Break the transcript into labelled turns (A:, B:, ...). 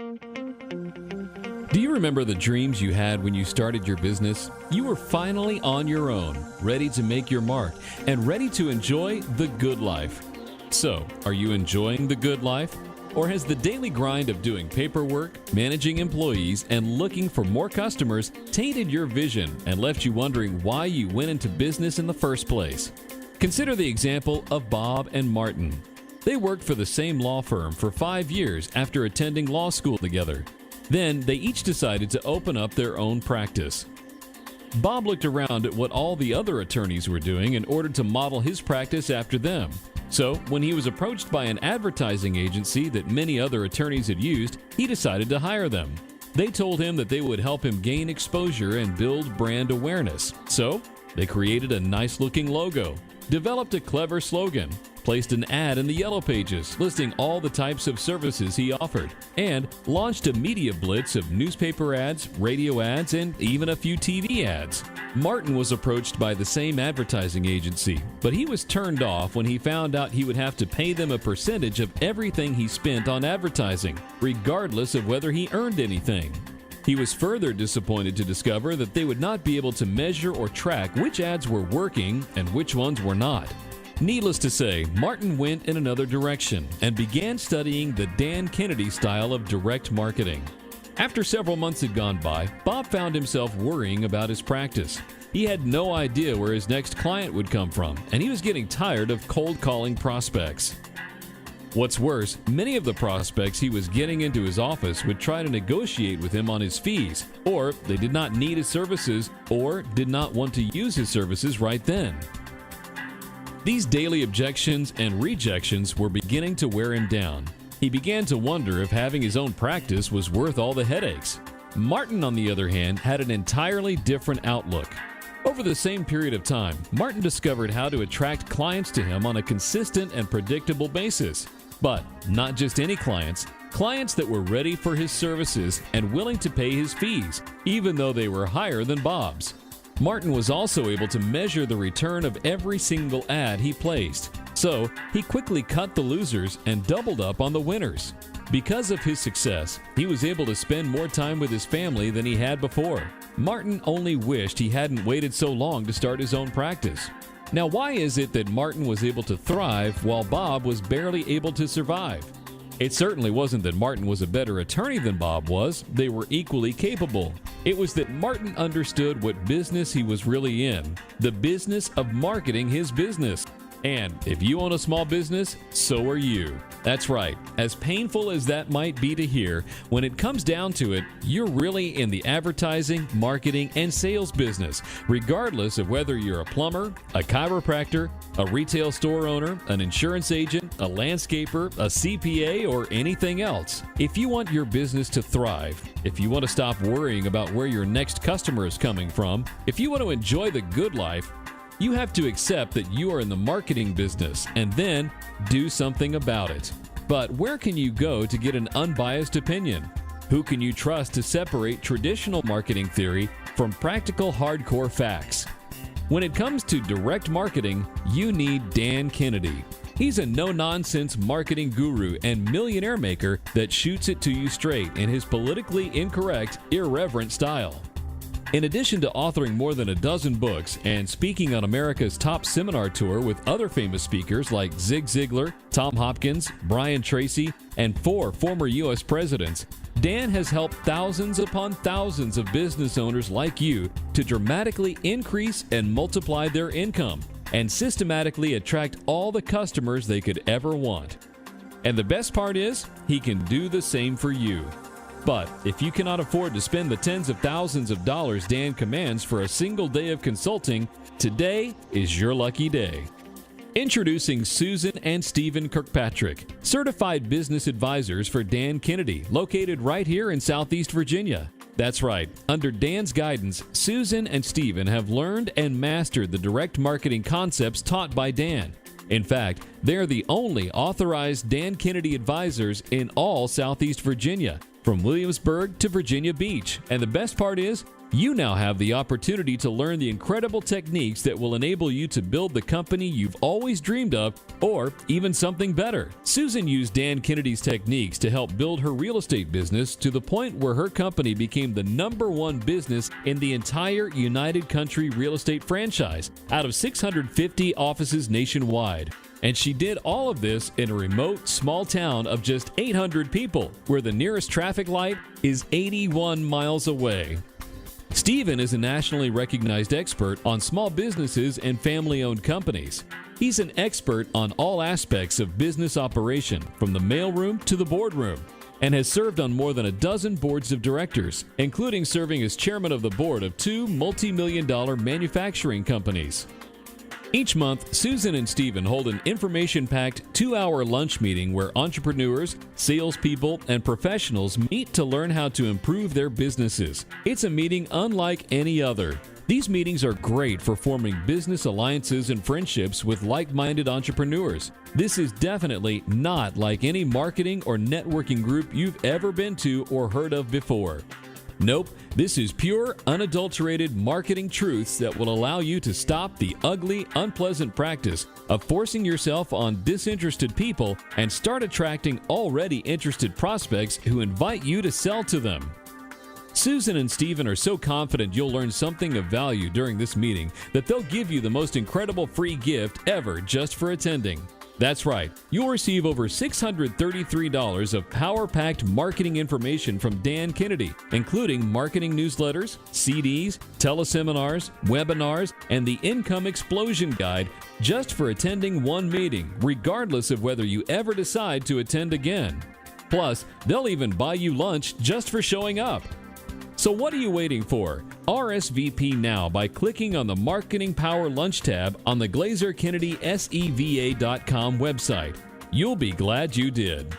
A: Do you remember the dreams you had when you started your business? You were finally on your own, ready to make your mark, and ready to enjoy the good life. So, are you enjoying the good life? Or has the daily grind of doing paperwork, managing employees, and looking for more customers tainted your vision and left you wondering why you went into business in the first place? Consider the example of Bob and Martin. They worked for the same law firm for 5 years after attending law school together. Then they each decided to open up their own practice. Bob looked around at what all the other attorneys were doing in order to model his practice after them. So, when he was approached by an advertising agency that many other attorneys had used, he decided to hire them. They told him that they would help him gain exposure and build brand awareness. So, they created a nice-looking logo, developed a clever slogan, placed an ad in the Yellow Pages listing all the types of services he offered, and launched a media blitz of newspaper ads, radio ads, and even a few TV ads. Martin was approached by the same advertising agency, but he was turned off when he found out he would have to pay them a percentage of everything he spent on advertising, regardless of whether he earned anything. He was further disappointed to discover that they would not be able to measure or track which ads were working and which ones were not. Needless to say, Martin went in another direction and began studying the Dan Kennedy style of direct marketing. After several months had gone by, Bob found himself worrying about his practice. He had no idea where his next client would come from, and he was getting tired of cold calling prospects. What's worse, many of the prospects he was getting into his office would try to negotiate with him on his fees, or they did not need his services, or did not want to use his services right then. These daily objections and rejections were beginning to wear him down. He began to wonder if having his own practice was worth all the headaches. Martin, on the other hand, had an entirely different outlook. Over the same period of time, Martin discovered how to attract clients to him on a consistent and predictable basis. But not just any clients, clients that were ready for his services and willing to pay his fees, even though they were higher than Bob's. Martin was also able to measure the return of every single ad he placed. So, he quickly cut the losers and doubled up on the winners. Because of his success, he was able to spend more time with his family than he had before. Martin only wished he hadn't waited so long to start his own practice. Now, why is it that Martin was able to thrive while Bob was barely able to survive? It certainly wasn't that Martin was a better attorney than Bob was. They were equally capable. It was that Martin understood what business he was really in, the business of marketing his business. And if you own a small business, so are you. That's right. As painful as that might be to hear, when it comes down to it, you're really in the advertising, marketing, and sales business, regardless of whether you're a plumber, a chiropractor, a retail store owner, an insurance agent, a landscaper, a CPA, or anything else. If you want your business to thrive, if you want to stop worrying about where your next customer is coming from, if you want to enjoy the good life, you have to accept that you are in the marketing business and then do something about it. But where can you go to get an unbiased opinion? Who can you trust to separate traditional marketing theory from practical hardcore facts? When it comes to direct marketing, you need Dan Kennedy. He's a no-nonsense marketing guru and millionaire maker that shoots it to you straight in his politically incorrect, irreverent style. In addition to authoring more than a dozen books and speaking on America's top seminar tour with other famous speakers like Zig Ziglar, Tom Hopkins, Brian Tracy, and 4 former U.S. presidents, Dan has helped thousands upon thousands of business owners like you to dramatically increase and multiply their income and systematically attract all the customers they could ever want. And the best part is, he can do the same for you. But if you cannot afford to spend the tens of thousands of dollars Dan commands for a single day of consulting, today is your lucky day. Introducing Susan and Stephen Kirkpatrick, certified business advisors for Dan Kennedy, located right here in Southeast Virginia. That's right. Under Dan's guidance, Susan and Stephen have learned and mastered the direct marketing concepts taught by Dan. In fact, they're the only authorized Dan Kennedy advisors in all Southeast Virginia, from Williamsburg to Virginia Beach. And the best part is, You now have the opportunity to learn the incredible techniques that will enable you to build the company you've always dreamed of, or even something better. Susan used Dan Kennedy's techniques to help build her real estate business to the point where her company became the #1 business in the entire United Country real estate franchise, out of 650 offices nationwide. And she did all of this in a remote, small town of just 800 people, where the nearest traffic light is 81 miles away. Stephen is a nationally recognized expert on small businesses and family-owned companies. He's an expert on all aspects of business operation, from the mailroom to the boardroom, and has served on more than a dozen boards of directors, including serving as chairman of the board of 2 multi-million-dollar manufacturing companies. Each month, Susan and Stephen hold an information-packed 2-hour lunch meeting where entrepreneurs, salespeople, and professionals meet to learn how to improve their businesses. It's a meeting unlike any other. These meetings are great for forming business alliances and friendships with like-minded entrepreneurs. This is definitely not like any marketing or networking group you've ever been to or heard of before. Nope, this is pure, unadulterated marketing truths that will allow you to stop the ugly, unpleasant practice of forcing yourself on disinterested people and start attracting already interested prospects who invite you to sell to them. Susan and Stephen are so confident you'll learn something of value during this meeting that they'll give you the most incredible free gift ever just for attending. That's right, you'll receive over $633 of power-packed marketing information from Dan Kennedy, including marketing newsletters, CDs, teleseminars, webinars, and the Income Explosion Guide, just for attending one meeting, regardless of whether you ever decide to attend again. Plus, they'll even buy you lunch just for showing up. So what are you waiting for? RSVP now by clicking on the Marketing PowerLunch tab on the Glazer-Kennedy SEVA.com website. You'll be glad you did.